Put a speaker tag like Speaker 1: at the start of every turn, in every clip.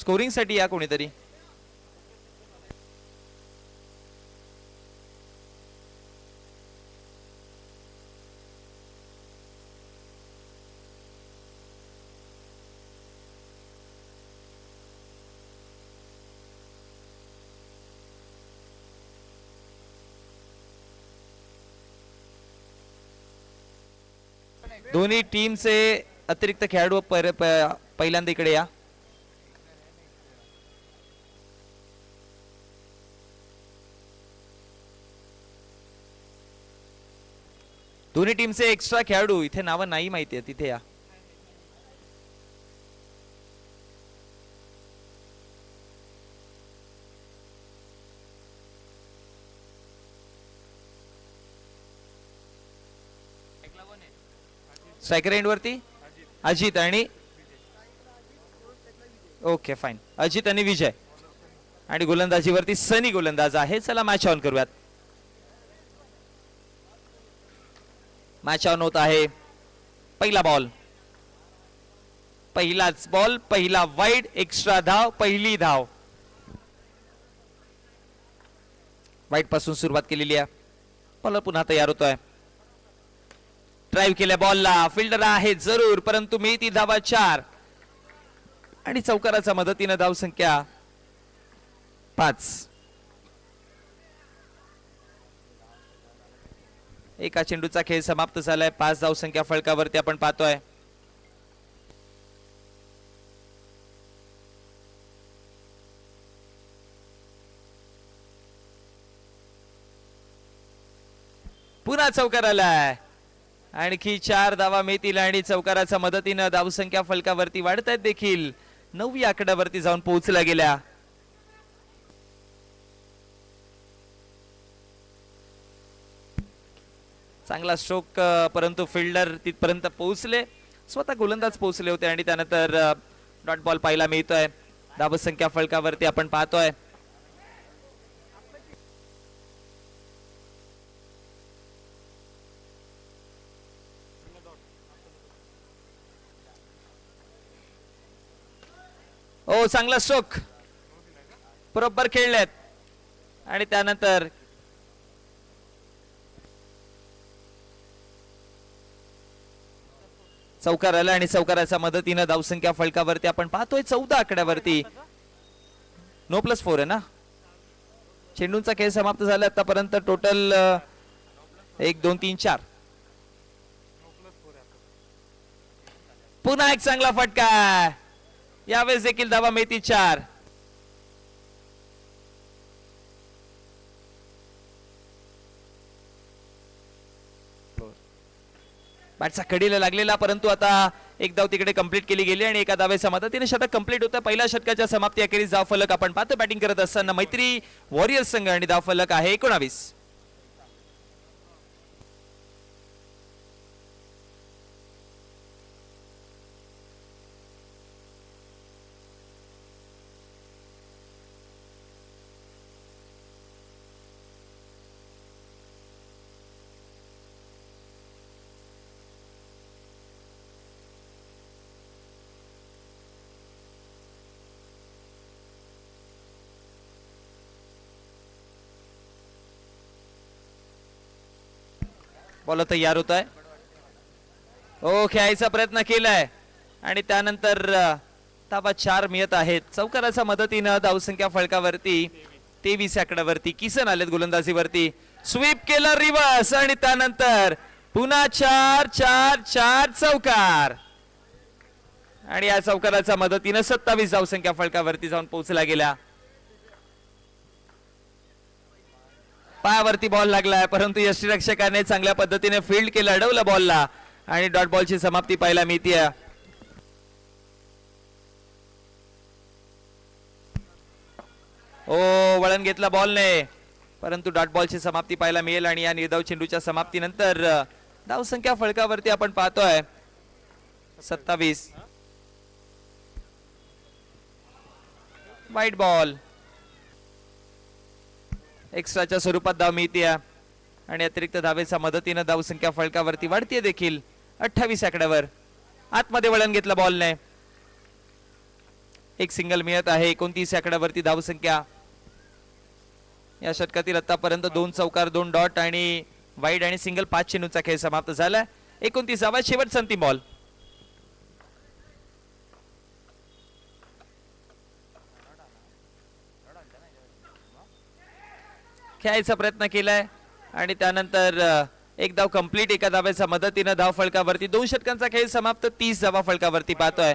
Speaker 1: Scoring साठी या कोणीतरी. दोन्ही टीमचे अतिरिक्त खेळाडू पहिल्यांदा इकडे या. दोन्ही टीमचे एक्स्ट्रा खेळाडू इथे नावं नाही माहिती आहे, तिथे या. स्ट्रायकर एंड वरती अजित आणि ओके फाइन, अजित आणि विजय. आणि गोलंदाजीवरती सनी गोलंदाज आहे. चला मॅच ऑन करूयात. मॅच ऑन होत आहे. पहिला बॉल, पहिलाच बॉल, पहिला वाईड, एक्स्ट्रा धाव, पहिली धाव. वाईड पासून सुरुवात केलेली आहे. बॉलर पुन्हा तयार होतोय. ड्राइव्ह केल्या बॉलला, फिल्डर आहे जरूर, परंतु मी ती धावा 4 आणि चौकाराच्या मदतीने धाव संख्या 5. एका चेंडूचा खेळ समाप्त झालाय. 5 धाव संख्या फलकावरती आपण पाहतोय. पुन्हा चौकार आलाय. आणखी 4 धावा मिळतील आणि चौकाराच्या मदतीने धावसंख्या फलकावरती वाढत आहेत देखील. 9व्या आकड्यावरती जाऊन पोहोचल्या गेल्या. चांगला स्ट्रोक, परंतु फिल्डर तिथपर्यंत पोहोचले, स्वतः गोलंदाज पोहोचले होते आणि त्यानंतर डॉट बॉल पाहायला मिळतोय. धावसंख्या फलकावरती आपण पाहतोय. ओ चांगला स्ट्रोक, बरोबर खेळलेत आणि त्यानंतर चौकार आला आणि चौकाराच्या मदतीने धावसंख्या फलकावरती आपण पाहतोय 14 आकड्यावरती. नो प्लस 4 आहे ना. चेंडूंचा खेळ समाप्त झाला आतापर्यंत. टोटल 1 2 3 4. पुन्हा एक चांगला फटका. यावेळेस देखील धावा मिळतील 4. बॅटचा कडीला लागलेला, परंतु आता एक धाव तिकडे कंप्लीट केली गेली आणि एका धावेच्या मदतीने शतक कंप्लीट होतं. पहिल्या षटकाच्या समाप्ती अखेरीस धाव फलक आपण पाहतो. बॅटिंग करत असताना मैत्री वॉरियर्स संघ आणि धाव फलक आहे 19. बॉल तयार होत आहे. ओ खेळायचा प्रयत्न केलाय आणि त्यानंतर धावा 4 मिळत आहेत. चौकाराच्या मदतीने धावसंख्या फलकावरती 23 आकड्यावरती. किसन आलेत गोलंदाजीवरती. स्वीप केला रिव्हर्स आणि त्यानंतर पुन्हा 4 4 4 चौकार आणि या चौकाराच्या मदतीने 27 धावसंख्या फलकावरती जाऊन पोहोचला गेला. पायावरती बॉल लागलाय, परंतु यष्टीरक्षकाने चांगल्या पद्धतीने फील्ड केलं, अडवलं बॉलला आणि डॉट बॉलची समाप्ती पाहायला मिळते. ओ वळण घेतला बॉलने, परंतु डॉट बॉलची समाप्ती पाहायला मिळेल आणि या निर्धाव चेंडूच्या समाप्तीनंतर धावसंख्या फलकावरती आपण पाहतोय 27. वाईट बॉल, एक्स्ट्राच्या स्वरूपात धाव मिळते आणि अतिरिक्त धावेच्या मदतीने धावसंख्या फलकावरती वाढते देखील 28 आकड्यावर. आतमध्ये वळण घेतलं बॉलने. एक सिंगल मिळत आहे. 29 आकड्यावरती धावसंख्या. या षटकातील आतापर्यंत 2 चौकार 2 डॉट आणि वाईड आणि सिंगल 5 चेंडूचा खेळ समाप्त झालाय. 29वा शेवटचा अंतिम बॉल. खेळायचा प्रयत्न केलाय आणि त्यानंतर एक धाव कंप्लीट. एका धाव्याच्या मदतीने धाव फलकावरती 2 षटकांचा खेळ समाप्त. 30 धावा फलकावरती पाहतोय.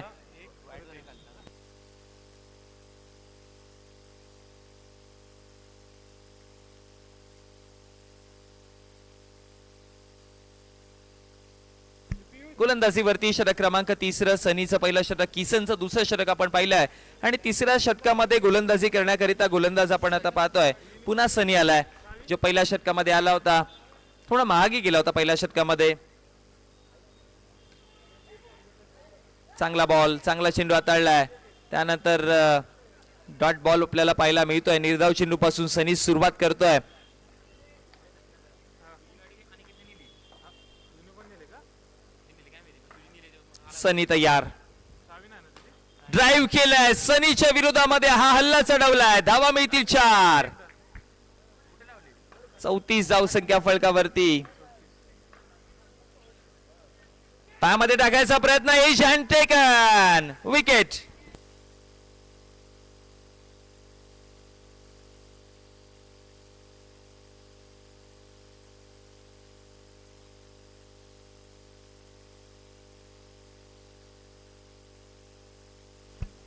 Speaker 1: गोलंदाजीवरती षटक क्रमांक 3 सनीचं पहिलं षटक, किसनचं दुसरं षटक आपण पाहिलंय आणि तिसऱ्या षटकामध्ये गोलंदाजी करण्याकरिता गोलंदाज आपण आता पाहतोय. पुन्हा सनी आलाय जो पहिल्या षटकामध्ये आला होता. थोडा महागी गेला होता पहिल्या षटकामध्ये. चांगला बॉल, चांगला चेंडू हाताळलाय. त्यानंतर डॉट बॉल आपल्याला पाहायला मिळतोय. निर्धाव चेंडू पासून सनी सुरुवात करतोय. सनी तयार. ड्राईव्ह केलाय सनीच्या विरोधामध्ये. हा हल्ला चढवलाय. धावा मिळतील 4. 34 धावसंख्या फलकावरती. पायामध्ये टाकायचा प्रयत्न. Edge and taken. विकेट.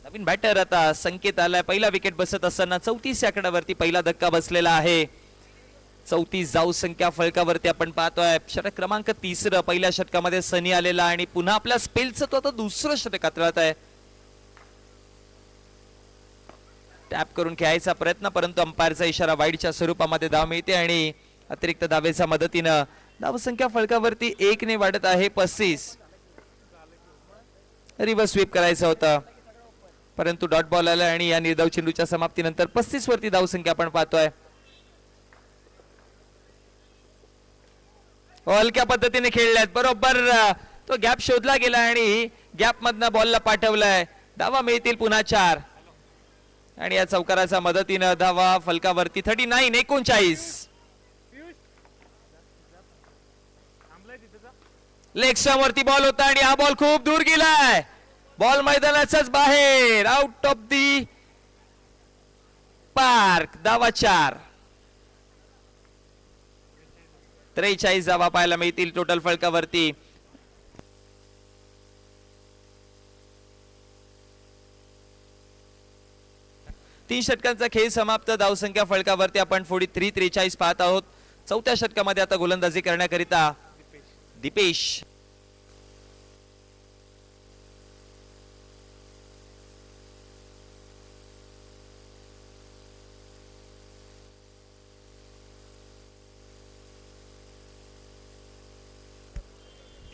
Speaker 1: नवीन बॅटर आता संकेत आलाय. पहिला विकेट बसत असताना 34 आकड्यावरती पहिला धक्का बसलेला आहे. 34 धावसंख्या फलकावरती आपण पाहतोय. षटक क्रमांक 3 पहिल्या षटकामध्ये सनी आलेला आणि पुन्हा आपल्या स्पेलचं तो आता दुसरं षटक हाताळत आहे. टॅप करून खेळायचा प्रयत्न परंतु अंपायरचा इशारा. वाईडच्या स्वरूपामध्ये धाव मिळते आणि अतिरिक्त धावेच्या मदतीनं धावसंख्या फलकावरती 1 ने वाढत आहे. 35. रिव्हर्स स्वीप करायचं होतं परंतु डॉट बॉल आला आणि या निर्धाव चेंडूच्या समाप्तीनंतर 35 वरती धावसंख्या आपण पाहतोय. हलक्या पद्धतीने खेळल्यात. बरोबर तो गॅप शोधला गेला आणि गॅप मधनं बॉलला पाठवलाय. धावा मिळतील पुन्हा 4 आणि या चौकाराच्या मदतीनं धावा फलकावरती 39. 39. लेग स्टंप वरती बॉल होता आणि हा बॉल खूप दूर गेलाय. बॉल मैदानाच्याच बाहेर. Out of the park. धावा 4. 43 धावा पाहायला मिळतील टोटल फलकावरती. तीन षटकांचा खेळ समाप्त. धावसंख्या फलकावरती आपण 43 पाहत आहोत. चौथ्या षटकामध्ये आता गोलंदाजी करण्याकरिता दीपेश.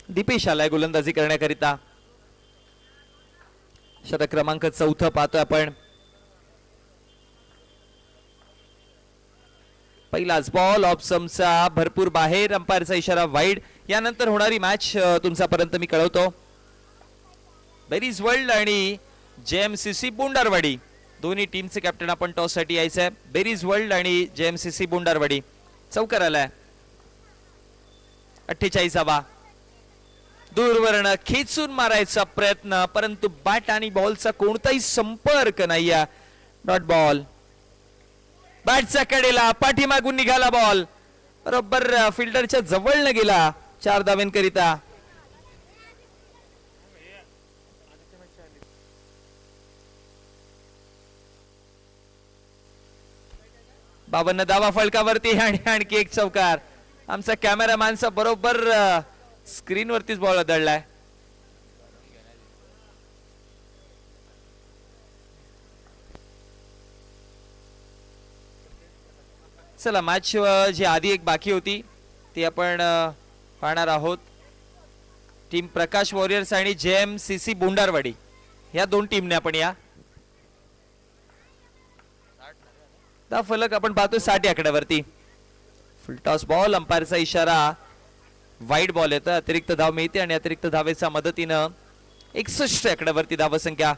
Speaker 1: दीपेश आलाय गोलंदाजी करण्याकरिता. षटक क्रमांक 4 पाहतोय आपण. पहिलाच बॉल ऑफ समचा भरपूर बाहेर. अंपायरचा इशारा वाईड. यानंतर होणारी मॅच तुमच्यापर्यंत मी कळवतो. बेरीज वर्ल्ड आणि जेएमसीसी बोंडारवाडी दोन्ही टीमचे कॅप्टन आपण टॉस साठी यायचंय. बेरीज वर्ल्ड आणि जेएमसीसी बोंडारवाडी. चौकार आलाय. 48वा. दूरवर्ण खेचून मारायचा प्रयत्न परंतु बॅट आणि बॉलचा कोणताही संपर्क नाही. Dot ball. बॅटच्या कडेला पाठीमागून निघाला बॉल. बरोबर फिल्डरच्या जवळ न गेला. 4 धावेंकरिता. बावन्न धावा फलकावरती आणि आणखी एक चौकार. आमचा कॅमेरामॅनचा बरोबर स्क्रीन वरतीच बॉल आदळलाय. चला मॅच जी आधी एक बाकी होती ती आपण पाहणार आहोत. टीम प्रकाश वॉरियर्स आणि जेएमसीसी बोंडारवाडी या दोन टीमने आपण या फलक आपण पाहतो 60 आकड्यावरती. फुल टॉस बॉल. अंपायरचा इशारा. वाईड बॉल येतं. अतिरिक्त धाव मिळते आणि अतिरिक्त धावेच्या मदतीनं 61 आकड्यावरती धावसंख्या.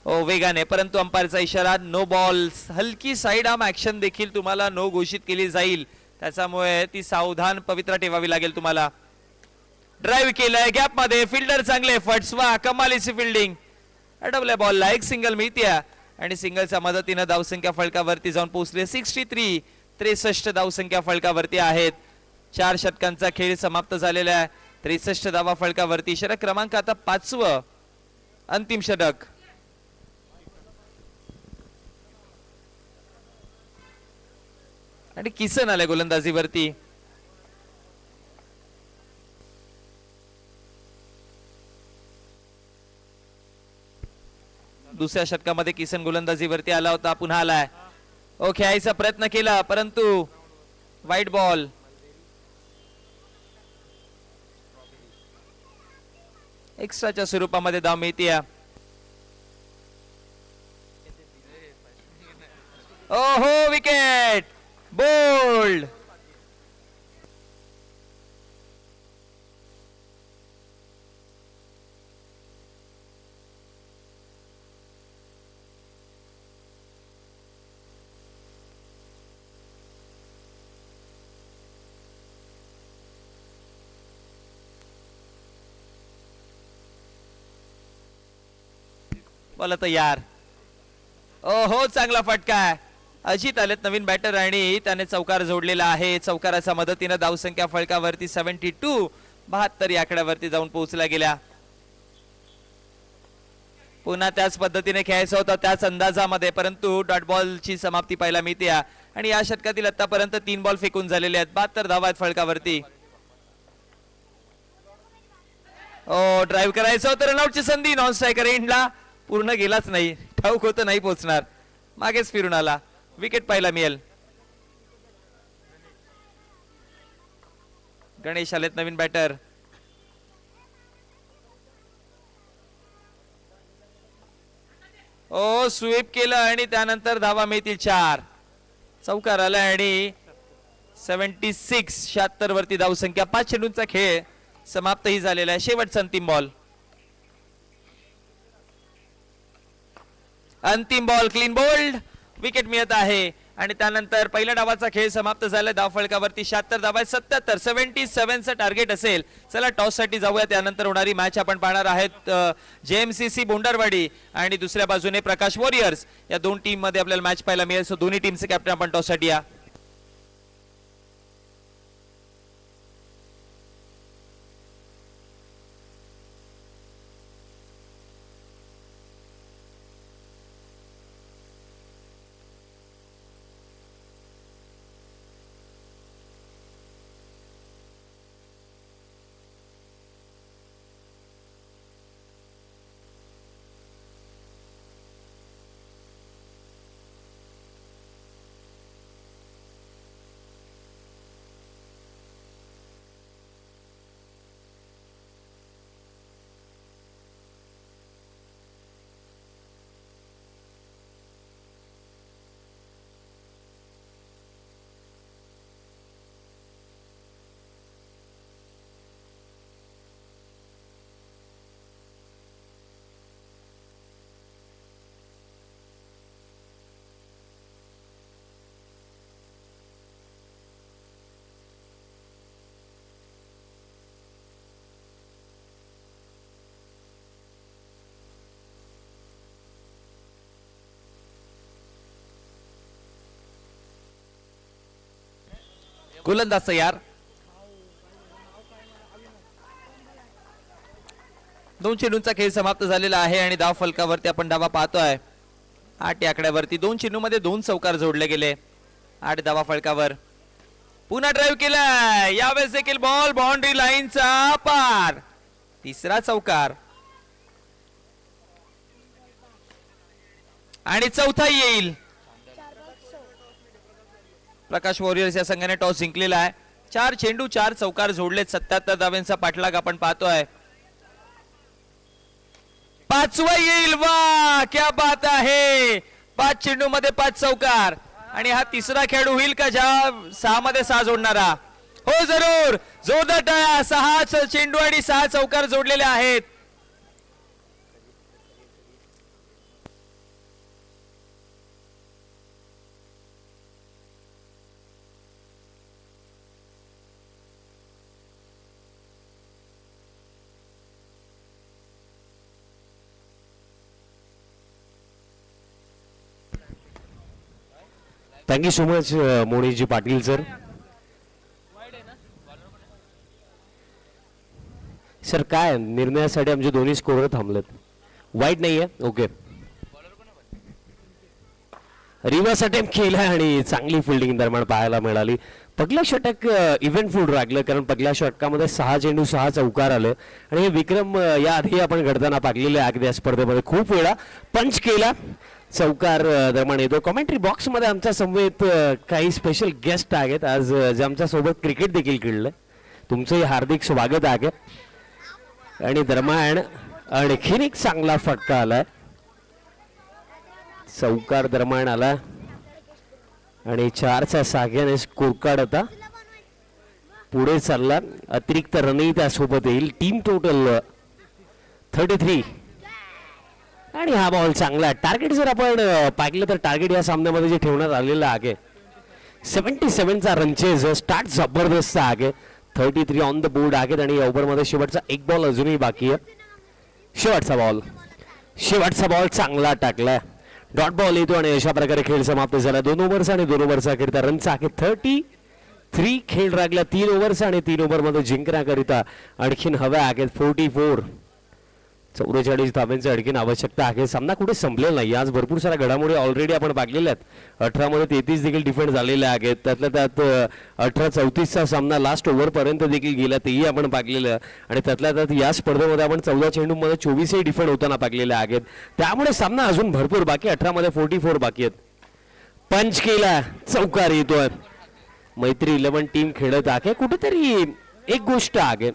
Speaker 1: वेगाने, परंतु अंपायरचा इशारा नो बॉल्स. हलकी साइड आर्म ऍक्शन देखील तुम्हाला नो घोषित केली जाईल, त्याच्यामुळे ती सावधान पवित्रा ठेवावी लागेल तुम्हाला. ड्राईव्ह केलाय गॅप मध्ये, फिल्डर चांगले, फटसवा कमालीची फिल्डिंग. अडवल्या बॉलला एक सिंगल मिळते आणि सिंगलच्या मदतीने धावसंख्या फलकावरती जाऊन पोहोचले 63 धावसंख्या फलकावरती आहेत. 4 षटकांचा खेळ समाप्त झालेला आहे. 63 धावा फलकावरती. षटक क्रमांक आता 5वं, अंतिम षटक. आणि किसन आले गोलंदाजीवरती. दुसऱ्या षटकामध्ये किसन गोलंदाजीवरती आला होता, पुन्हा आलाय. खेळायचा प्रयत्न केला परंतु वाईट बॉल. एक्स्ट्राच्या स्वरूपामध्ये धाव मिळते. ओहो, विकेट, बोल्ड. बोला तयार. हो, चांगला फटका आहे. अजित आलेत नवीन बॅटर आणि त्याने चौकार जोडलेला आहे. चौकाराच्या मदतीने धावसंख्या फलकावरती 72 या आकड्यावरती जाऊन पोहोचल्या गेल्या. पुन्हा त्याच पद्धतीने खेळायचं होतं, त्याच अंदाजामध्ये, परंतु डॉट बॉलची समाप्ती पाहायला मिळते. आणि या षटकातील आतापर्यंत 3 बॉल फेकून झालेले आहेत. 72 धावा आहेत फलकावरती. ड्राईव्ह करायचं होतं, रनआउटची संधी. नॉन स्ट्रायकर एंडला पूर्ण गेलाच नाही, ठाऊक होतं नाही पोहोचणार, मागेच फिरून आला. विकेट पाहायला मिळेल. गणेश आलेत नवीन बॅटर. स्वीप केलं आणि त्यानंतर धावा मिळतील 4. चौकार आला आणि 76 वरती धावसंख्या. 5 चेंडूंचा खेळ समाप्तही झालेला आहे. शेवटचा अंतिम बॉल. अंतिम बॉल, क्लीन बोल्ड. विकेट मिळत आहे आणि त्यानंतर पहिल्या डावाचा खेळ समाप्त झाला. धाव फलकावरती 76 धावा, 77 टार्गेट असेल. चला टॉस साठी जाऊया, त्यानंतर होणारी मॅच आपण पाहणार आहेत. JMCC बोंडरवाडी आणि दुसऱ्या बाजूने प्रकाश वॉरियर्स, या 2 टीम मध्ये आपल्याला मॅच पाहायला मिळेल. सो दोन्ही टीमचे कॅप्टन आपण टॉस साठी या. गोलंदाज तयार. 2 चेंडूंचा खेळ समाप्त झालेला आहे आणि धाव फलकावरती आपण धावा पाहतोय. 8 या आकड्यावरती 2 चेंडूमध्ये 2 चौकार जोडले गेले. 8 धावा फलकावर. पुन्हा ड्राईव्ह केलाय, यावेळेस देखील बॉल बाउंड्री लाईनचा पार. तिसरा चौकार आणि चौथा येईल. प्रकाश वॉरियर्स या संघाने टॉस जिंकलेला आहे. 4 चेंडू 4 चौकार जोडलेत. 77 धाव्यांचा पाठलाग आपण पाहतोय. 5वा येईल. वा, क्या बात आहे. 5 चेंडू मध्ये 5 चौकार आणि हा तिसरा खेळाडू होईल का ज्या 6 मध्ये 6 जोडणारा? हो, जरूर. जोरदार टाळ्या. 6 चेंडू आणि 6 चौकार जोडलेले आहेत.
Speaker 2: Thank you so much Moniji Patil sir. Sir काय निर्णयासाठी आमचे दोन्ही स्कोर थांबलेत. वाईट नाहीये. ओके. रिव्हर्स अटेम्प्ट केला आणि चांगली फिल्डिंग दरम्यान पाहायला मिळाली. पहिलं षटक इव्हेंटफुल राखलं कारण पहिल्या षटकामध्ये 6 चेंडू 6 चौकार आले आणि हे विक्रम याआधी आपण घडताना पाहिलेले अगदी या स्पर्धेमध्ये खूप वेळा पंच केला. चौकार दरम्यान येतो. कॉमेंट्री बॉक्समध्ये आमच्या समवेत काही स्पेशल गेस्ट आहेत आज जे आमच्या सोबत क्रिकेट देखील खेळले. तुमचंही हार्दिक स्वागत आहे. आणि दरम्यान आणखीन एक चांगला फटका आलाय. चौकार दरम्यान आला आणि 4च्या साह्याने स्कोर कार्ड आता पुढे चालला. अतिरिक्त रनही त्यासोबत येईल. टीम टोटल 33 आणि हा बॉल चांगला. टार्गेट जर आपण पाहिलं तर टार्गेट या सामन्यामध्ये जे ठेवण्यात आलेलं आहे 77चा रनचेज स्टार्ट जबरदस्त आहे. 33 ऑन द बोर्ड आहेत आणि या ओव्हरमध्ये शेवटचा एक बॉल अजूनही बाकी आहे. शेवटचा बॉल चांगला टाकला. डॉट बॉल येतो आणि अशा प्रकारे खेळ समाप्त झाला. 2 ओव्हर्स आणि 2 ओव्हरचा करिता रनचा आहे 33. खेळ लागला 3 ओव्हर्स आणि 3 ओव्हरमध्ये जिंकण्याकरिता आणखीन हव्या आहेत 44. 44 धाब्यांची आणखीन आवश्यकता आहे. सामना कुठे संपलेला नाही. आज भरपूर साऱ्या घडामोडी ऑलरेडी आपण पाहिलेल्या आहेत. 18 मध्ये 33 देखील डिफेंड झालेले आहेत. त्यातल्या त्यात 18-34चा सामना लास्ट ओव्हर पर्यंत देखील गेला तेही आपण पाहिलेलं. आणि त्यातल्या त्यात या स्पर्धेमध्ये आपण 14 चेंडूमध्ये 24ही डिफेंड होताना पाहिलेले आहेत. त्यामुळे सामना अजून भरपूर बाकी. 18 मध्ये 44 बाकी आहेत. पंच केला. चौकार येतोय. मैत्री 11 टीम खेळत आहे. कुठेतरी एक गोष्ट आहे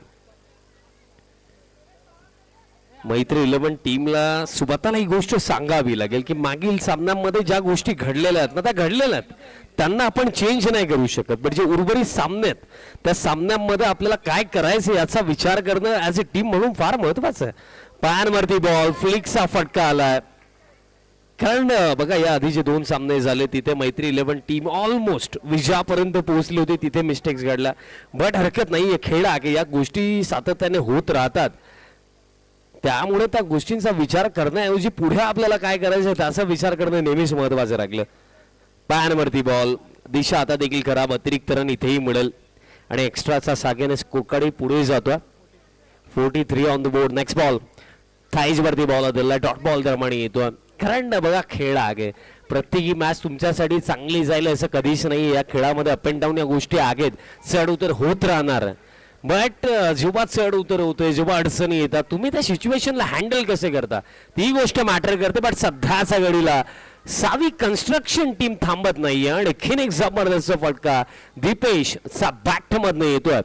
Speaker 2: मैत्री 11 टीमला स्वतःला ही गोष्ट सांगावी लागेल की मागील सामन्यांमध्ये ज्या गोष्टी घडलेल्या आहेत ना त्या घडलेल्या आहेत. त्यांना आपण चेंज नाही करू शकत. पण जे उर्वरित सामने आहेत त्या सामन्यांमध्ये आपल्याला काय करायचं याचा विचार करणं ॲज अ टीम म्हणून फार महत्वाचं आहे. पायांवरती बॉल फ्लिकचा फटका आलाय. कारण बघा या आधी जे 2 सामने झाले तिथे मैत्री 11 टीम ऑलमोस्ट विजयापर्यंत पोहोचली होती. तिथे मिस्टेक्स घडल्या. बट हरकत नाही. खेळ आहे. या गोष्टी सातत्याने होत राहतात. त्यामुळे त्या गोष्टींचा विचार करण्याऐवजी पुढे आपल्याला काय करायचं त्याचा विचार करणं नेहमीच महत्वाचं राहिलं. पायांवरती बॉल. दिशा आता देखील खराब. अतिरिक्त रन इथेही मिळेल आणि एक्स्ट्राचा सागेने स्कोरकडे पुढे जातो. 43 on the board. Next ball thighs वरती बॉल दिला. डॉट बॉल दरम्यान येतो. कारण बघा खेळ आहे. प्रत्येकी मॅच तुमच्यासाठी चांगली जाईल असं कधीच नाही. या खेळामध्ये अप अँड डाऊन या गोष्टी आहेत. चढ उतर होत राहणार. बट जेव्हा चढ उतर होते जेव्हा अडचणी येतात तुम्ही त्या सिच्युएशनला हँडल कसे करता ती गोष्ट मॅटर करते. बट सध्याच्या घडीला सावी कन्स्ट्रक्शन टीम थांबत नाहीये. आणखीन एक जबरदस्त फटका दीपेशचा बॅट मधनं येतोय.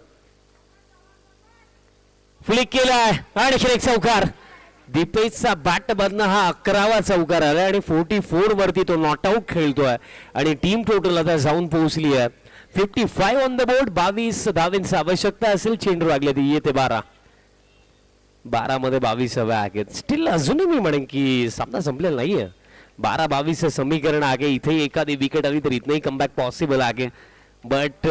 Speaker 2: फ्लिक केलाय. आणखीन एक चौकार. दीपेशचा बॅट मधनं हा 11वा चौकार आलाय आणि 44 वरती तो नॉट आउट खेळतोय आणि टीम टोटल आता जाऊन पोहोचली आहे 55 ऑन द बोर्ड. 22 धावांची आवश्यकता असेल. चेंडू लागले ती येते 12 मध्ये 22 हव्या आहेत. स्टील अजूनही मी म्हणेन की सामना संपलेला नाहीये. 12-22 समीकरण आहे. इथे एखादी विकेट आली तर इथनही कमबॅक पॉसिबल आहे. बट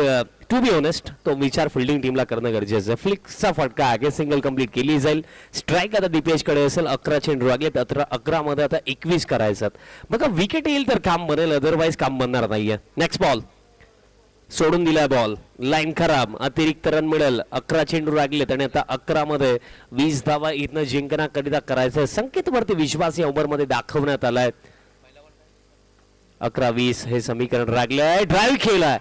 Speaker 2: टू बी ऑनेस्ट तो विचार फिल्डिंग टीमला करणं गरजेचं आहे. फ्लिकचा फटका आहे. सिंगल कंप्लीट केली जाईल. स्ट्राईक आता दीपेशकडे असेल. 11 चेंडू लागले. 11 मध्ये आता 21 करायचं. बघा विकेट येईल तर काम बनेल. अदरवाईज काम बनणार नाहीये. नेक्स्ट बॉल सोडून दिलाय. बॉल लाईन खराब. अतिरिक्त रन मिळेल. 11 चेंडू लागलेत आणि आता 11 मध्ये 20 धावा इथनं जिंकण्याकरिता करायचं. संकेत वरती विश्वास या ओव्हर मध्ये दाखवण्यात आलाय. 11-20 हे समीकरण रागलंय. ड्राईव्ह केलाय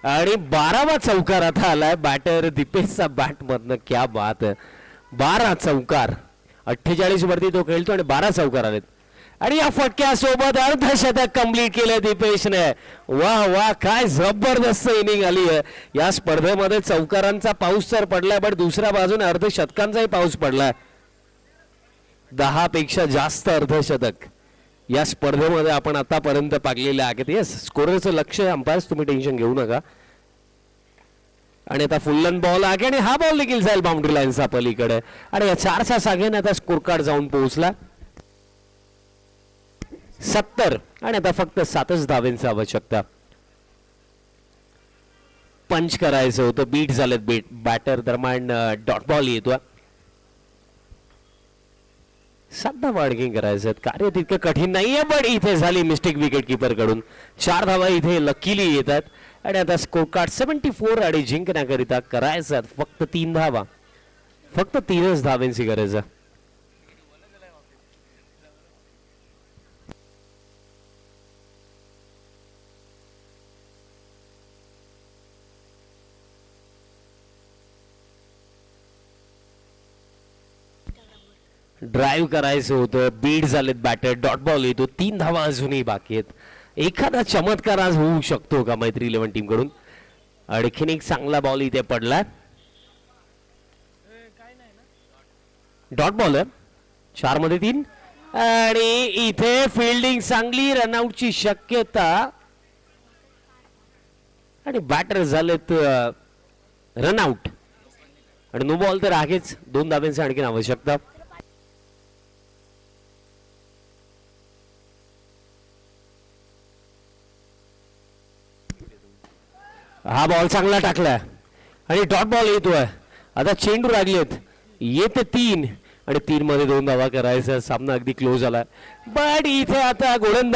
Speaker 2: आणि 12वा चौकार आता आलाय बॅटर दीपेशचा बॅट मधनं. क्या बात आहे. 12 चौकार. 48 वरती तो खेळतो आणि 12 चौकार आलेत आणि या फटक्यासोबत अर्धशतक कंप्लीट केलं दीपेशने. वाह वाह काय जबरदस्त इनिंग आली आहे. या स्पर्धेमध्ये चौकारांचा पाऊस तर पडलाय बट दुसऱ्या बाजूने अर्धशतकांचाही पाऊस पडलाय. 10 पेक्षा जास्त अर्धशतक या स्पर्धेमध्ये आपण आतापर्यंत पाहिलेले आहेत. येस स्कोररचं लक्ष अंपायर्स तुम्ही टेन्शन घेऊ नका. आणि आता फुल्लन बॉल आहे आणि हा बॉल देखील जाईल बाउंड्री लाईनचा पलीकडे आणि या 4च्या सागेने आता स्कोर कार्ड जाऊन पोहोचला 70 आणि आता फक्त 7च धावांची आवश्यकता. पंच करायचं होतं. बीट झालेत. बॅटर दरम्यान डॉट बॉल येतो. 7 धावा आणखी करायचं कार्य तितकं कठीण नाहीये पण इथे झाली मिस्टेक विकेट किपर कडून 4 धावा इथे लकीली येतात आणि आता स्कोर कार्ड 74 आणि जिंकण्याकरिता करायचं फक्त 3 धावा फक्त 3च धावांची गरज आहे ड्राईव्ह करायचं होतं बीड झालेत बॅटर डॉट बॉल येतो 3 धावा अजूनही बाकी आहेत एखादा चमत्कार आज होऊ शकतो का मैत्री 11 टीम कडून आणखीन एक चांगला बॉल इथे पडला डॉट बॉल 4 मध्ये 3 आणि इथे फिल्डिंग चांगली रनआउटची शक्यता आणि बॅटर झालेत रनआउट आणि नो बॉल तर आहेच 2 धाव्यांची आणखीन आवश्यकता हा बॉल चांगला टाकला आणि डॉट बॉल येतोय आता चेंडू लागलेत येते 3 आणि 3 मध्ये 2 धावा करायचा सामना अगदी क्लोज आला बट इथे आता गोलंदाज